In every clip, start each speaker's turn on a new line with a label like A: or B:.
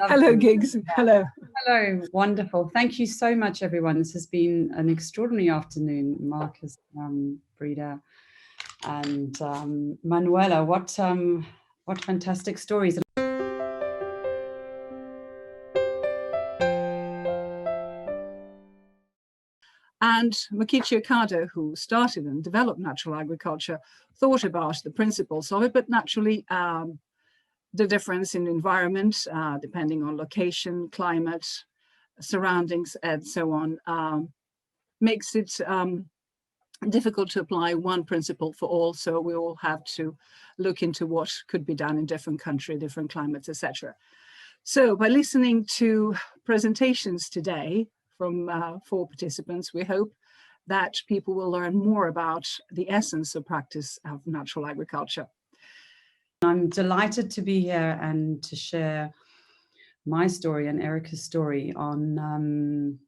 A: Hello, Giggs. Hello.
B: Hello, wonderful. Thank you so much, everyone. This has been an extraordinary afternoon. Marcus, Breda, and Manuela. What fantastic stories.
A: And Mokichi Okada, who started and developed natural agriculture, thought about the principles of it, but naturally the difference in environment, depending on location, climate, surroundings, and so on, makes it difficult to apply one principle for all. So we all have to look into what could be done in different countries, different climates, etc. So by listening to presentations today from 4 participants, we hope that people will learn more about the essence of practice of natural agriculture.
B: I'm delighted to be here and to share my story and Erica's story on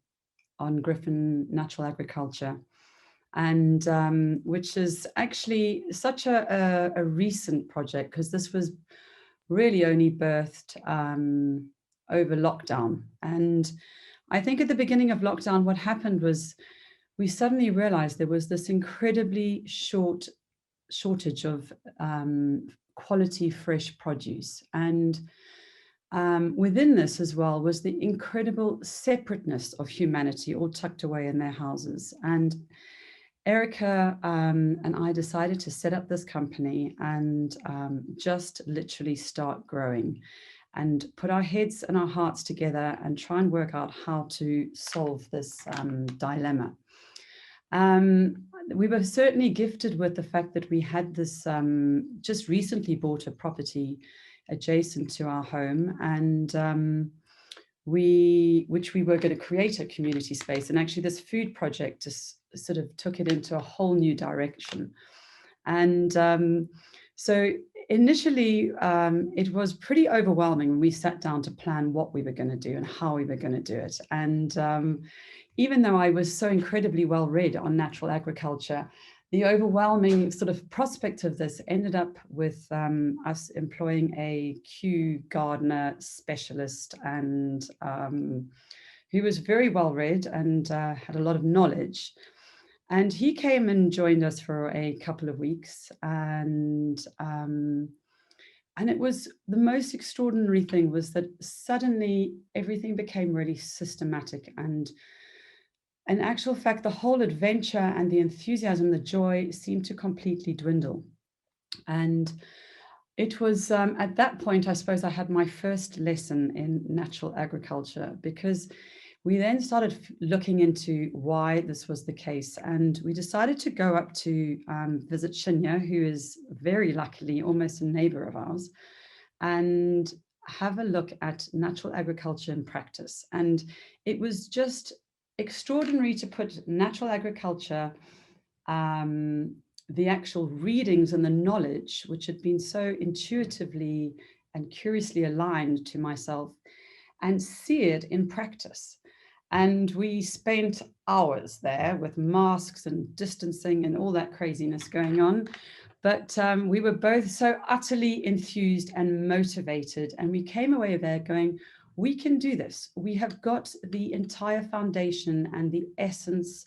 B: Griffin Natural Agriculture, and which is actually such a recent project, because this was really only birthed over lockdown. And I think at the beginning of lockdown, what happened was we suddenly realized there was this incredibly shortage of quality fresh produce. And within this as well was the incredible separateness of humanity all tucked away in their houses. And Erica and I decided to set up this company and just literally start growing and put our heads and our hearts together and try and work out how to solve this dilemma. We were certainly gifted with the fact that we had this, just recently bought a property adjacent to our home, and which we were going to create a community space. And actually this food project just sort of took it into a whole new direction. And so initially it was pretty overwhelming when we sat down to plan what we were going to do and how we were going to do it. And even though I was so incredibly well read on natural agriculture, the overwhelming sort of prospect of this ended up with us employing a Kew gardener specialist, and who was very well read and had a lot of knowledge. And he came and joined us for a couple of weeks, and it was the most extraordinary thing was that suddenly everything became really systematic, and in actual fact, the whole adventure and the enthusiasm, the joy seemed to completely dwindle. And it was at that point, I suppose, I had my first lesson in natural agriculture, because we then started looking into why this was the case. And we decided to go up to visit Shinya, who is very luckily almost a neighbor of ours, and have a look at natural agriculture in practice. And it was just extraordinary to put natural agriculture, the actual readings and the knowledge, which had been so intuitively and curiously aligned to myself, and see it in practice. And we spent hours there with masks and distancing and all that craziness going on. But we were both so utterly enthused and motivated. And we came away there going, we can do this. We have got the entire foundation and the essence,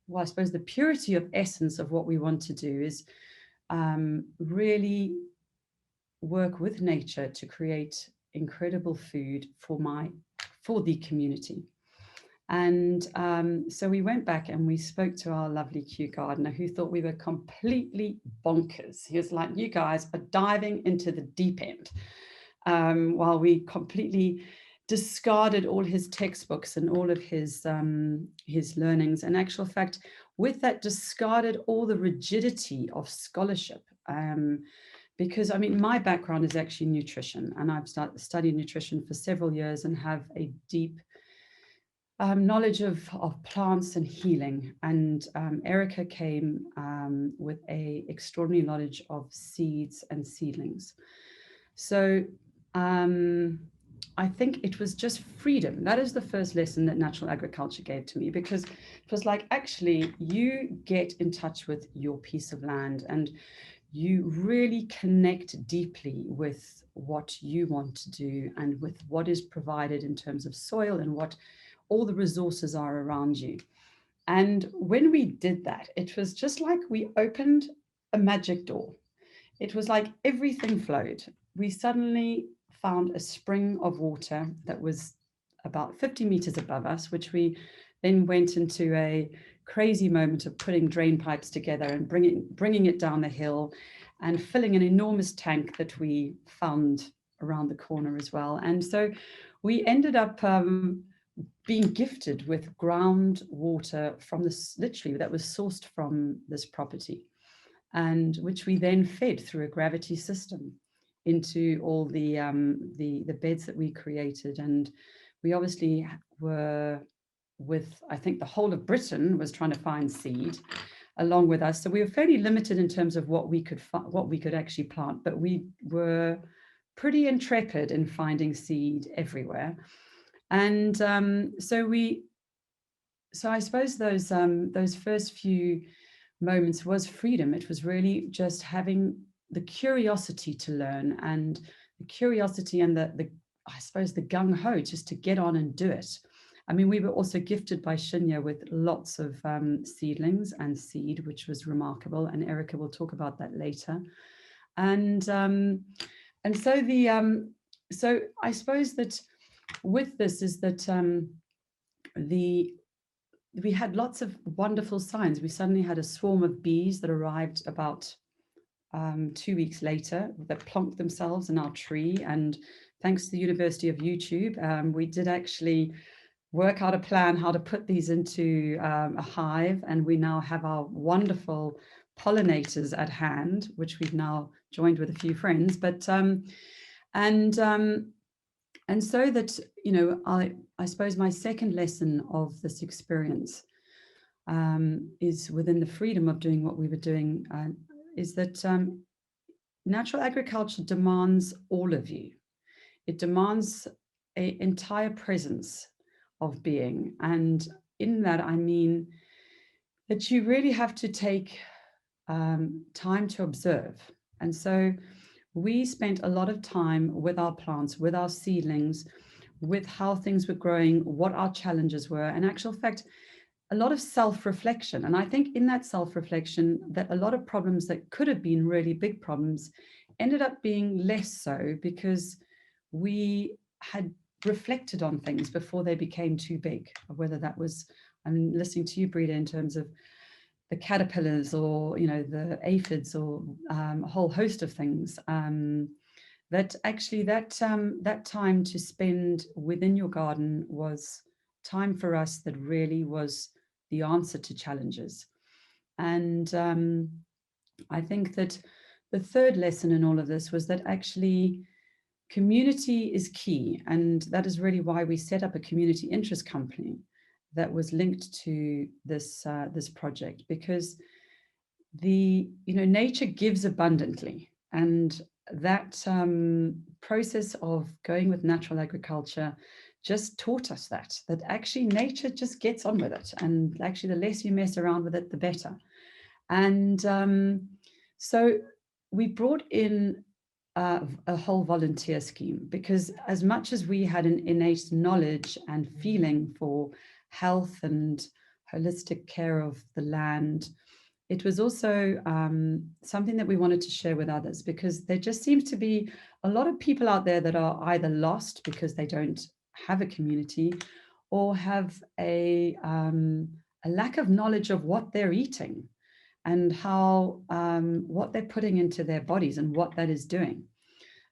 B: well, I suppose the purity of essence of what we want to do is really work with nature to create incredible food for the community. And so we went back and we spoke to our lovely Kew gardener, who thought we were completely bonkers. He was like, you guys are diving into the deep end, while we completely discarded all his textbooks and all of his learnings. In actual fact, with that, discarded all the rigidity of scholarship. Because I mean, my background is actually nutrition, and I've studied nutrition for several years and have a deep knowledge of plants and healing. And Erica came with a extraordinary knowledge of seeds and seedlings. So I think it was just freedom. That is the first lesson that natural agriculture gave to me, because it was like, actually, you get in touch with your piece of land and you really connect deeply with what you want to do and with what is provided in terms of soil and what all the resources are around you. And when we did that, it was just like we opened a magic door. It was like everything flowed. We suddenly found a spring of water that was about 50 meters above us, which we then went into a crazy moment of putting drain pipes together and bringing it down the hill and filling an enormous tank that we found around the corner as well. And so we ended up being gifted with groundwater from this, literally, that was sourced from this property, and which we then fed through a gravity system into all the beds that we created. And we obviously were with, I think the whole of Britain was trying to find seed along with us. So we were fairly limited in terms of what we could actually plant, but we were pretty intrepid in finding seed everywhere. And so I suppose those first few moments was freedom. It was really just having the curiosity to learn, and the curiosity and I suppose the gung-ho just to get on and do it. I mean, we were also gifted by Shinya with lots of seedlings and seed, which was remarkable, and Erica will talk about that later. And so so I suppose that with this is that we had lots of wonderful signs. We suddenly had a swarm of bees that arrived about 2 weeks later that plonked themselves in our tree. And thanks to the University of YouTube, we did actually work out a plan how to put these into a hive. And we now have our wonderful pollinators at hand, which we've now joined with a few friends. But and so that, you know, I suppose my second lesson of this experience is within the freedom of doing what we were doing, is that natural agriculture demands all of you. It demands an entire presence of being. And in that, I mean that you really have to take time to observe. And so we spent a lot of time with our plants, with our seedlings, with how things were growing, what our challenges were, and actual fact, a lot of self-reflection. And I think in that self-reflection, that a lot of problems that could have been really big problems ended up being less so, because we had reflected on things before they became too big, whether that was, I'm listening to you, Brita, in terms of the caterpillars, or, you know, the aphids, or a whole host of things, that actually that time to spend within your garden was time for us that really was the answer to challenges. And I think that the third lesson in all of this was that actually community is key. And that is really why we set up a community interest company that was linked to this this project, because nature gives abundantly, and that process of going with natural agriculture just taught us that actually nature just gets on with it, and actually the less you mess around with it, the better. And so we brought in a whole volunteer scheme, because as much as we had an innate knowledge and feeling for health and holistic care of the land, it was also something that we wanted to share with others, because there just seems to be a lot of people out there that are either lost because they don't have a community, or have a lack of knowledge of what they're eating and how what they're putting into their bodies and what that is doing.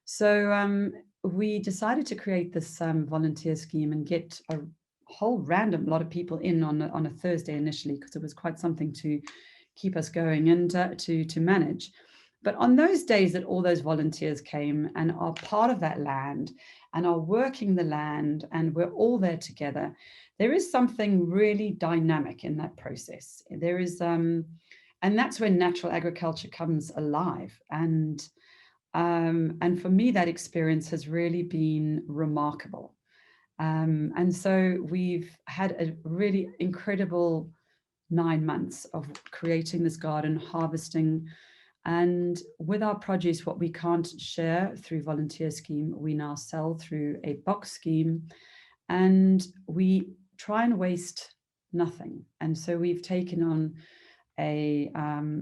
B: So we decided to create this volunteer scheme and get a whole random lot of people in on a Thursday initially, because it was quite something to keep us going and to manage. But on those days that all those volunteers came and are part of that land and are working the land, and we're all there together, there is something really dynamic in that process. There is, and that's when natural agriculture comes alive. And for me, that experience has really been remarkable. And so we've had a really incredible 9 months of creating this garden, harvesting And with our produce, what we can't share through volunteer scheme, we now sell through a box scheme, and we try and waste nothing. And so we've taken on a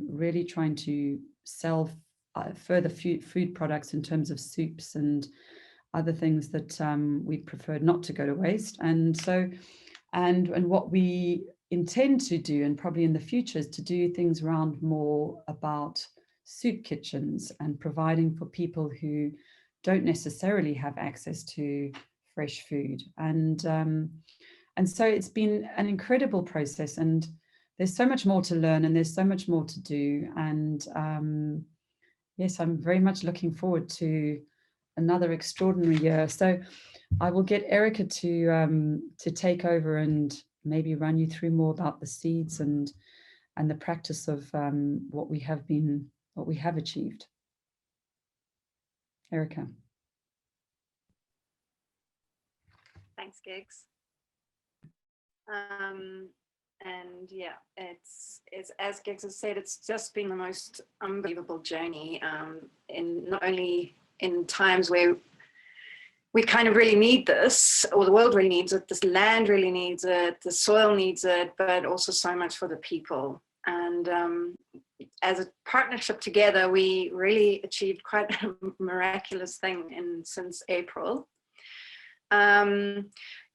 B: really trying to sell further food products in terms of soups and other things that we prefer not to go to waste. And so, and what we intend to do, and probably in the future, is to do things around more about soup kitchens and providing for people who don't necessarily have access to fresh food. And so it's been an incredible process, and there's so much more to learn, and there's so much more to do. And yes, I'm very much looking forward to another extraordinary year. So I will get Erica to take over and maybe run you through more about the seeds and the practice of what we have achieved. Erica.
C: Thanks, Gigs. And yeah, it's as Gigs has said, it's just been the most unbelievable journey, in not only in times where we kind of really need this, or the world really needs it, this land really needs it, the soil needs it, but also so much for the people. And as a partnership together, we really achieved quite a miraculous thing since April.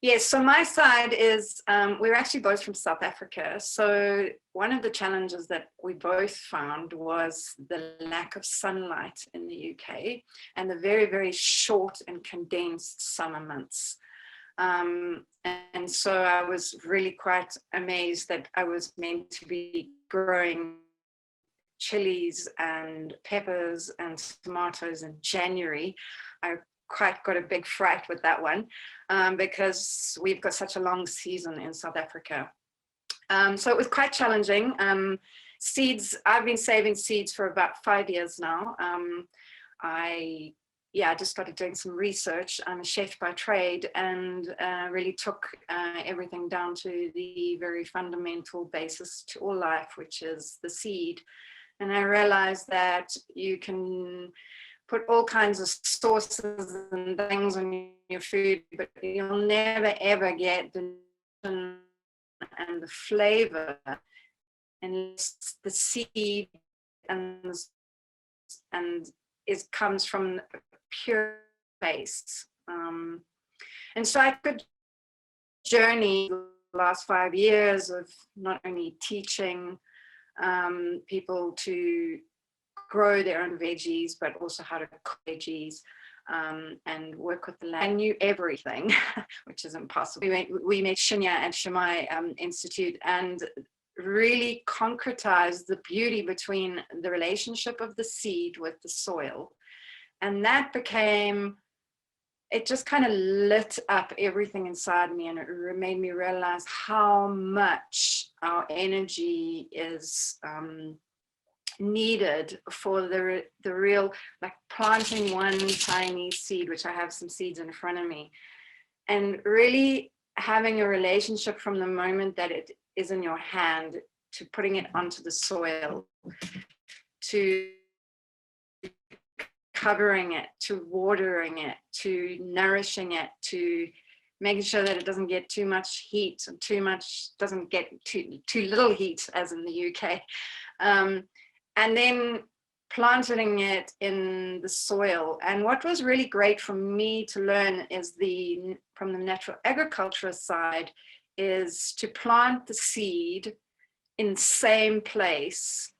C: Yes, so my side is, we're actually both from South Africa. So one of the challenges that we both found was the lack of sunlight in the UK and the very, very short and condensed summer months. And so I was really quite amazed that I was meant to be growing chilies and peppers and tomatoes in January. I quite got a big fright with that one, because we've got such a long season in South Africa. So it was quite challenging. Seeds, I've been saving seeds for about 5 years now. I just started doing some research. I'm a chef by trade, and really took everything down to the very fundamental basis to all life, which is the seed. And I realized that you can put all kinds of sauces and things on your food, but you'll never ever get the and the flavor unless the seed and it comes from a pure base. And so I could journey the last 5 years of not only teaching people to grow their own veggies, but also how to cook veggies, and work with the land. I knew everything, which is impossible. We made Shinya and Shumei Institute, and really concretized the beauty between the relationship of the seed with the soil. And that became, it just kind of lit up everything inside me, and it made me realize how much our energy is needed for the real, like planting one tiny seed, which I have some seeds in front of me, and really having a relationship from the moment that it is in your hand to putting it onto the soil, to covering it, to watering it, to nourishing it, to making sure that it doesn't get too much heat and doesn't get too little heat, as in the UK. And then planting it in the soil. And what was really great for me to learn is from the natural agriculture side, is to plant the seed in the same place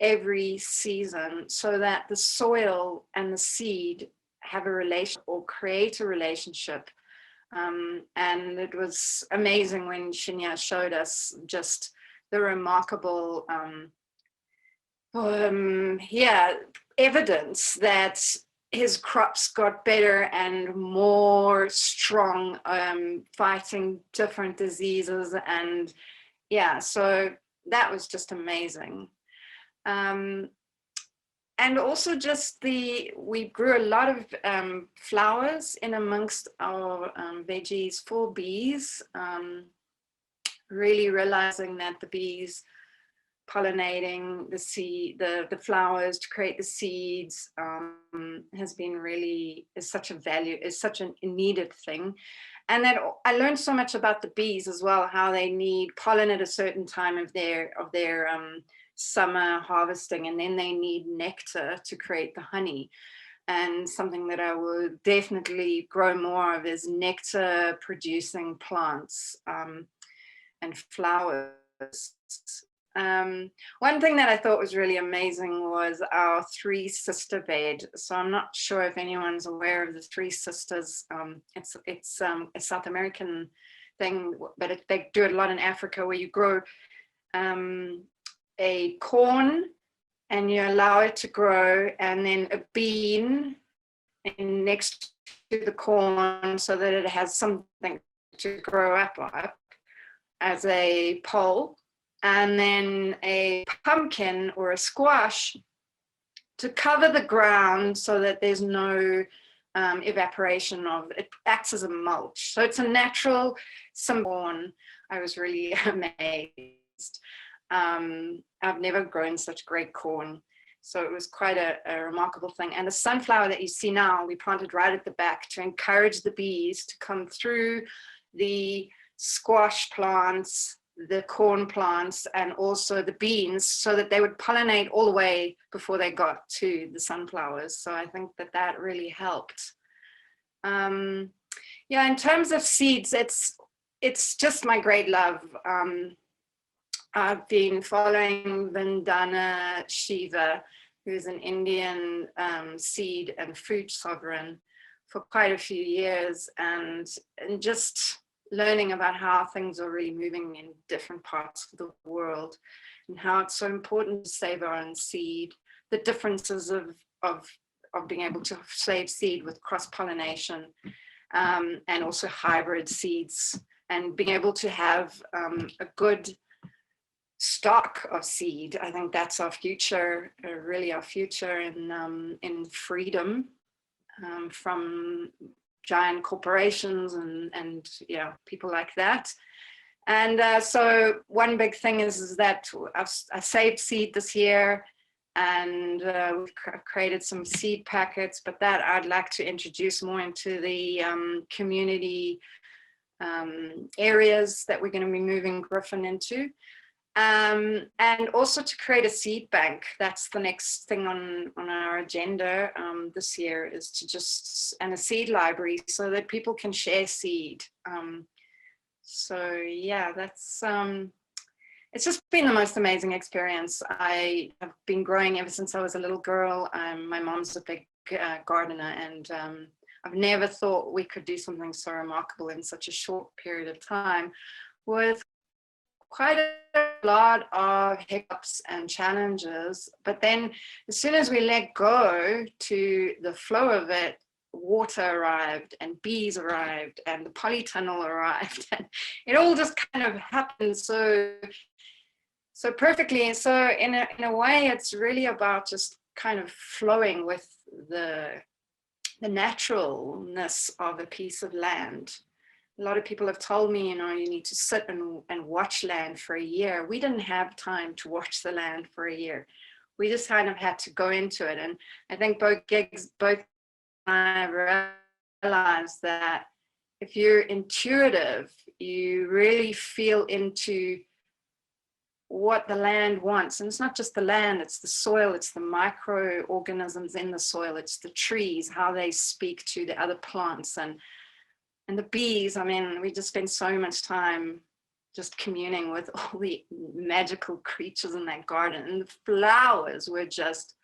C: every season, so that the soil and the seed have a relation or create a relationship. And it was amazing when Shinya showed us just the remarkable evidence that his crops got better and more strong, fighting different diseases. And so that was just amazing. And also just we grew a lot of flowers in amongst our veggies for bees, really realizing that the bees pollinating the seed, the flowers to create the seeds, has been really, is such a needed thing. And then I learned so much about the bees as well, how they need pollen at a certain time of their summer harvesting, and then they need nectar to create the honey. And something that I will definitely grow more of is nectar producing plants and flowers. One thing that I thought was really amazing was our Three Sister bed. So I'm not sure if anyone's aware of the Three Sisters. It's a South American thing, but they do it a lot in Africa, where you grow a corn and you allow it to grow, and then a bean next to the corn so that it has something to grow up as a pole, and then a pumpkin or a squash to cover the ground so that there's no evaporation of it. Acts as a mulch. So it's a natural symbol. I was really amazed. I've never grown such great corn. So it was quite a remarkable thing. And the sunflower that you see now, we planted right at the back to encourage the bees to come through the squash plants, the corn plants, and also the beans, so that they would pollinate all the way before they got to the sunflowers. So I think that really helped. Yeah, in terms of seeds, it's just my great love. I've been following Vandana Shiva, who's an Indian seed and fruit sovereign, for quite a few years, and just learning about how things are really moving in different parts of the world, and how it's so important to save our own seed, the differences of being able to save seed with cross-pollination, and also hybrid seeds, and being able to have a good stock of seed. I think that's our future, really our future in freedom from giant corporations and yeah, people like that. And so one big thing is that I saved seed this year, and we've created some seed packets, but that I'd like to introduce more into the community areas that we're going to be moving Griffin into. And also to create a seed bank. That's the next thing on our agenda this year, is to and a seed library so that people can share seed. So yeah, that's it's just been the most amazing experience. I have been growing ever since I was a little girl. My mom's a big gardener, and I've never thought we could do something so remarkable in such a short period of time, with quite a lot of hiccups and challenges. But then as soon as we let go to the flow of it, water arrived and bees arrived and the polytunnel arrived, and it all just kind of happened so perfectly. And so in a way, it's really about just kind of flowing with the naturalness of a piece of land. A lot of people have told me, you need to sit and watch land for a year. We didn't have time to watch the land for a year. We just kind of had to go into it. And I think both I realized that if you're intuitive, you really feel into what the land wants. And it's not just the land, it's the soil, it's the microorganisms in the soil, it's the trees, how they speak to the other plants, and the bees. I mean, we just spend so much time just communing with all the magical creatures in that garden. And the flowers were just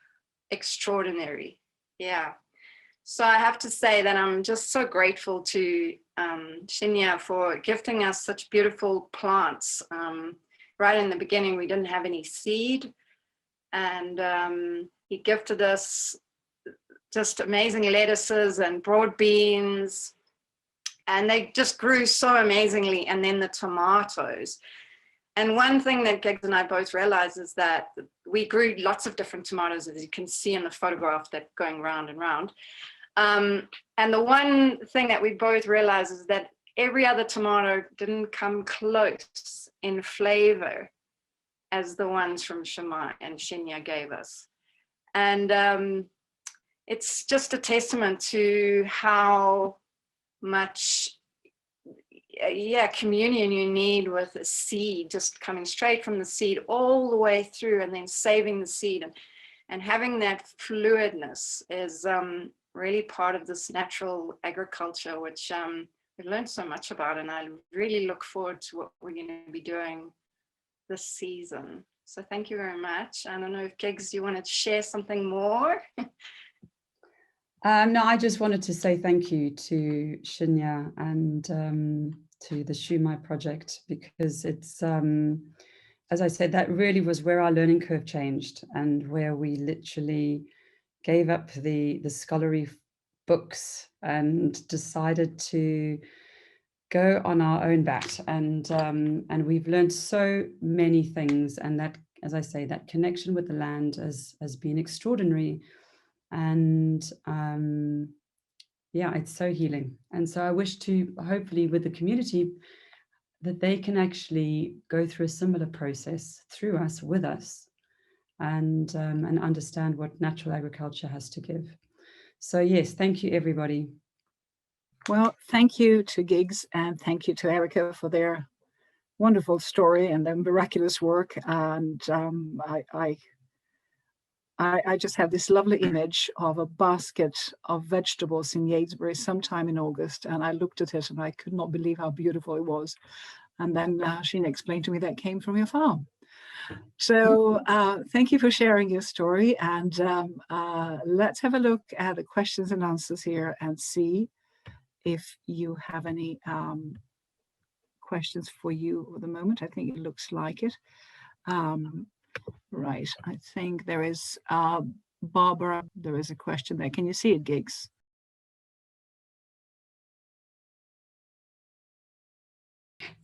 C: extraordinary. Yeah. So I have to say that I'm just so grateful to Shinya for gifting us such beautiful plants. Right in the beginning, we didn't have any seed. And he gifted us just amazing lettuces and broad beans. And they just grew so amazingly. And then the tomatoes. And one thing that Giggs and I both realized is that we grew lots of different tomatoes, as you can see in the photograph that's going round and round. And the one thing that we both realized is that every other tomato didn't come close in flavor as the ones from Shumei and Shinya gave us. And it's just a testament to how much communion you need with a seed, just coming straight from the seed all the way through, and then saving the seed, and having that fluidness is really part of this natural agriculture, which we've learned so much about, and I really look forward to what we're going to be doing this season. So thank you very much. I don't know if Gigs, you wanted to share something more?
B: No, I just wanted to say thank you to Shinya and to the Shumei project, because it's, as I said, that really was where our learning curve changed, and where we literally gave up the scholarly books and decided to go on our own bat. And we've learned so many things, and that, as I say, that connection with the land has been extraordinary. And yeah, it's so healing. And so I wish to, hopefully with the community, that they can actually go through a similar process through us, with us, and understand what natural agriculture has to give. So yes, thank you, everybody.
A: Well, thank you to Gigs, and thank you to Erica for their wonderful story and their miraculous work. And I just have this lovely image of a basket of vegetables in Yatesbury sometime in August, and I looked at it and I could not believe how beautiful it was. And then Sheena explained to me that came from your farm. So thank you for sharing your story, and let's have a look at the questions and answers here and see if you have any questions for you at the moment. I think it looks like it. Right, I think there is, Barbara, there is a question there. Can you see it, Gigs?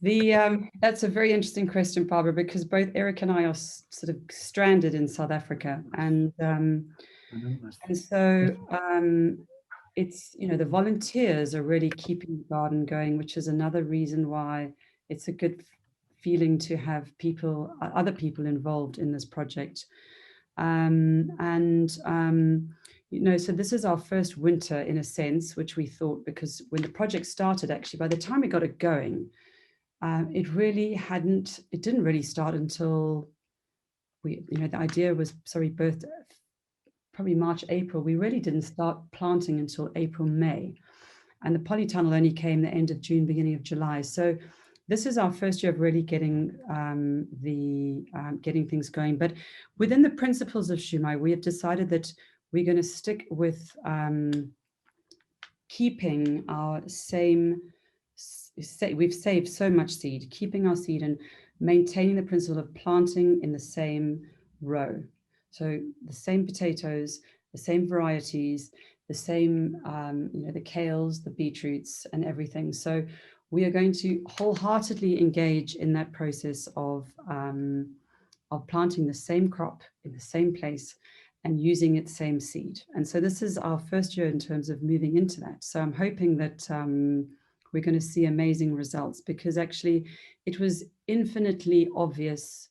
B: That's a very interesting question, Barbara, because both Eric and I are sort of stranded in South Africa, and so it's, you know, the volunteers are really keeping the garden going, which is another reason why it's a good feeling to have people, other people involved in this project. You know, so this is our first winter in a sense, which we thought, because when the project started, actually, by the time we got it going, it didn't really start until the idea was birthed probably March, April. We really didn't start planting until April, May. And the polytunnel only came the end of June, beginning of July. So this is our first year of really getting getting things going. But within the principles of Shumei, we have decided that we're going to stick with keeping our same. We've saved so much seed, keeping our seed and maintaining the principle of planting in the same row. So the same potatoes, the same varieties, the same, the kales, the beetroots, and everything. So we are going to wholeheartedly engage in that process of planting the same crop in the same place and using its same seed. And so this is our first year in terms of moving into that. So I'm hoping that we're going to see amazing results, because actually it was infinitely obvious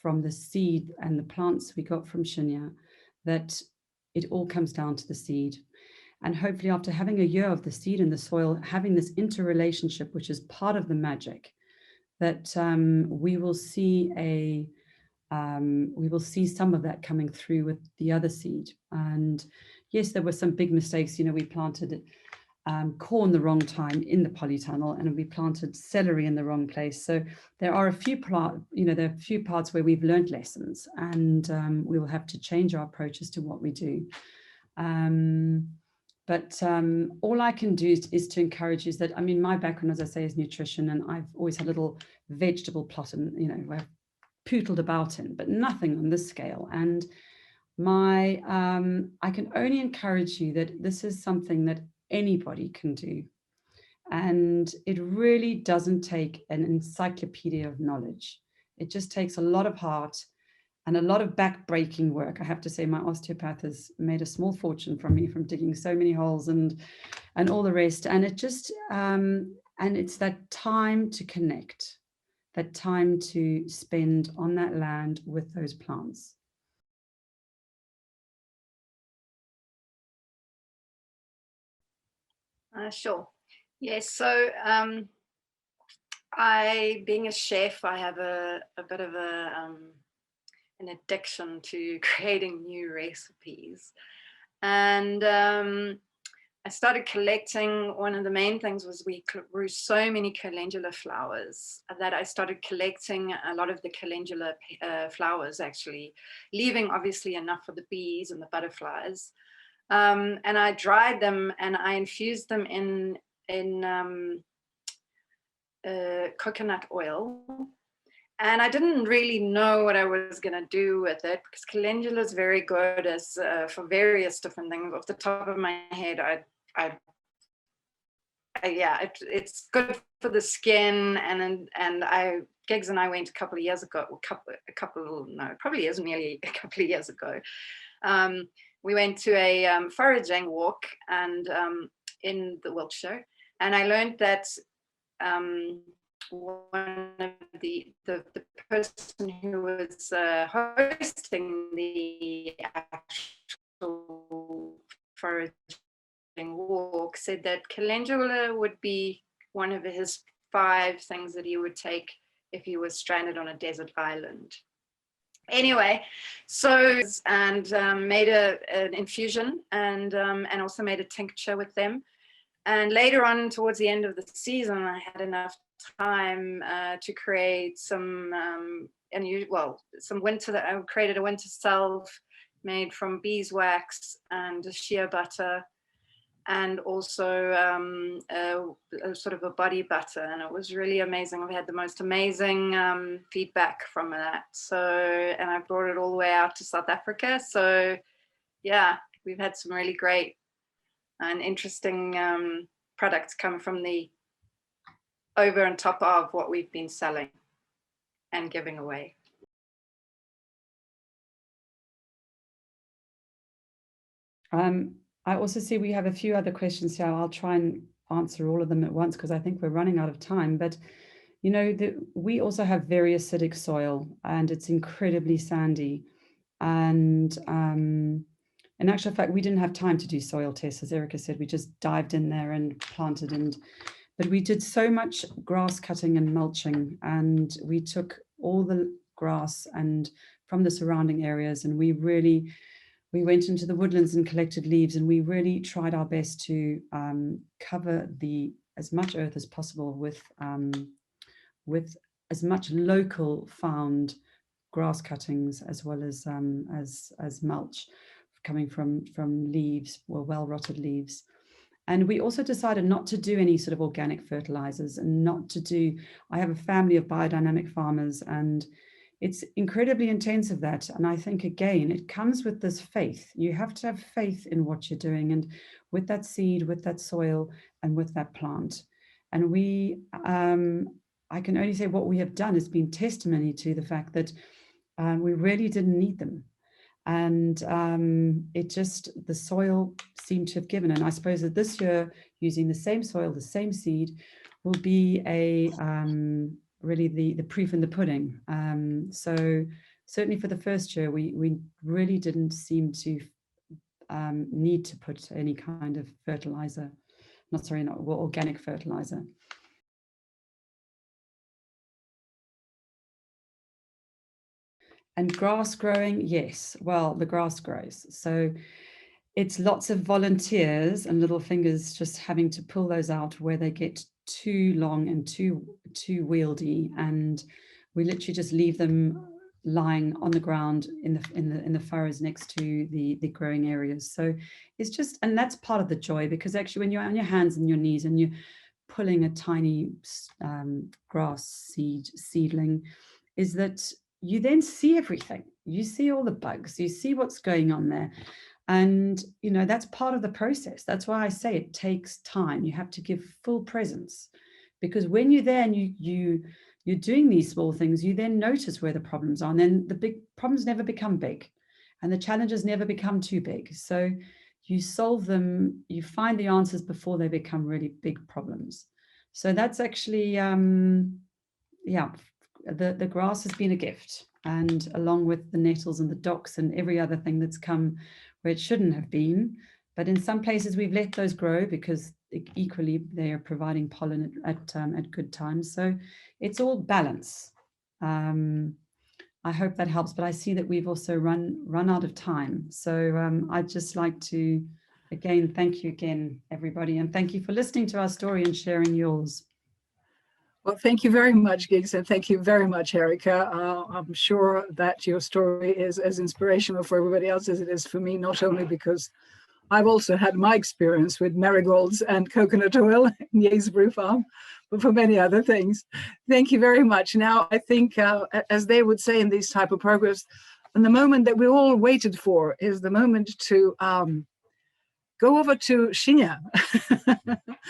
B: from the seed and the plants we got from Shinya that it all comes down to the seed. And hopefully after having a year of the seed in the soil, having this interrelationship, which is part of the magic, that we will see some of that coming through with the other seed. And yes, there were some big mistakes. You know, we planted corn the wrong time in the polytunnel, and we planted celery in the wrong place. So there are a few parts where we've learned lessons, and we will have to change our approaches to what we do. But all I can do is to encourage is that, I mean, my background, as I say, is nutrition, and I've always had a little vegetable plot, and where I've pootled about in, but nothing on this scale. And I can only encourage you that this is something that anybody can do, and it really doesn't take an encyclopedia of knowledge. It just takes a lot of heart and a lot of back-breaking work. I have to say, my osteopath has made a small fortune from me, from digging so many holes and all the rest. And it just and it's that time to connect, that time to spend on that land with those plants.
C: Sure. Yes. So being a chef, I have a bit of an addiction to creating new recipes. And I started collecting. One of the main things was we grew so many calendula flowers that I started collecting a lot of the calendula flowers, actually, leaving obviously enough for the bees and the butterflies. And I dried them and I infused them in coconut oil. And I didn't really know what I was going to do with it, because calendula is very good as for various different things. Off the top of my head, it's good for the skin. And Gigs and I went a couple of years ago. Probably is nearly a couple of years ago. We went to a foraging walk and in the Wiltshire, and I learned that one of the person who was hosting the actual foraging walk said that calendula would be one of his 5 things that he would take if he was stranded on a desert island. Anyway, so made an infusion and also made a tincture with them. And later on, towards the end of the season, I had enough time to create some winter. I created a winter salve made from beeswax and shea butter, and also a sort of a body butter, and it was really amazing. We had the most amazing feedback from that. So, and I brought it all the way out to South Africa. So, yeah, we've had some really great and interesting products come from the over and top of what we've been selling and giving away.
B: I also see we have a few other questions here. I'll try and answer all of them at once because I think we're running out of time. But, you know, we also have very acidic soil and it's incredibly sandy. And in actual fact, we didn't have time to do soil tests, as Erica said. We just dived in there and planted. But we did so much grass cutting and mulching, and we took all the grass and from the surrounding areas, and we went into the woodlands and collected leaves, and we really tried our best to cover as much earth as possible with as much local found grass cuttings as well as mulch coming from leaves or well-rotted leaves. And we also decided not to do any sort of organic fertilizers and I have a family of biodynamic farmers, and it's incredibly intensive, that. And I think, again, it comes with this faith. You have to have faith in what you're doing, and with that seed, with that soil, and with that plant. And I can only say what we have done has been testimony to the fact that we really didn't need them. And the soil seemed to have given. And I suppose that this year, using the same soil, the same seed, will be really the proof in the pudding. So certainly for the first year, we really didn't seem to need to put any kind of fertilizer, not organic fertilizer. And grass growing, yes, well, the grass grows. So it's lots of volunteers and little fingers just having to pull those out where they get too long and too wieldy, and we literally just leave them lying on the ground in the furrows next to the growing areas. So it's just, and that's part of the joy, because actually when you're on your hands and your knees and you're pulling a tiny grass seedling, is that you then see everything. You see all the bugs, you see what's going on there. And, you know, that's part of the process. That's why I say it takes time. You have to give full presence, because when you're there and you're doing these small things, you then notice where the problems are. And then the big problems never become big, and the challenges never become too big. So you solve them, you find the answers before they become really big problems. So that's actually, the grass has been a gift, and along with the nettles and the docks and every other thing that's come where it shouldn't have been. But in some places we've let those grow because equally they are providing pollen at good times. So it's all balance. I hope that helps, but I see that we've also run out of time. So I'd just like to, again, thank you again, everybody. And thank you for listening to our story and sharing yours.
A: Well, thank you very much, Giggs, and thank you very much, Erica. I'm sure that your story is as inspirational for everybody else as it is for me, not only because I've also had my experience with marigolds and coconut oil in Yatesbury Farm, but for many other things. Thank you very much. Now, I think, as they would say in these type of programs, and the moment that we all waited for is the moment to go over to Shinya.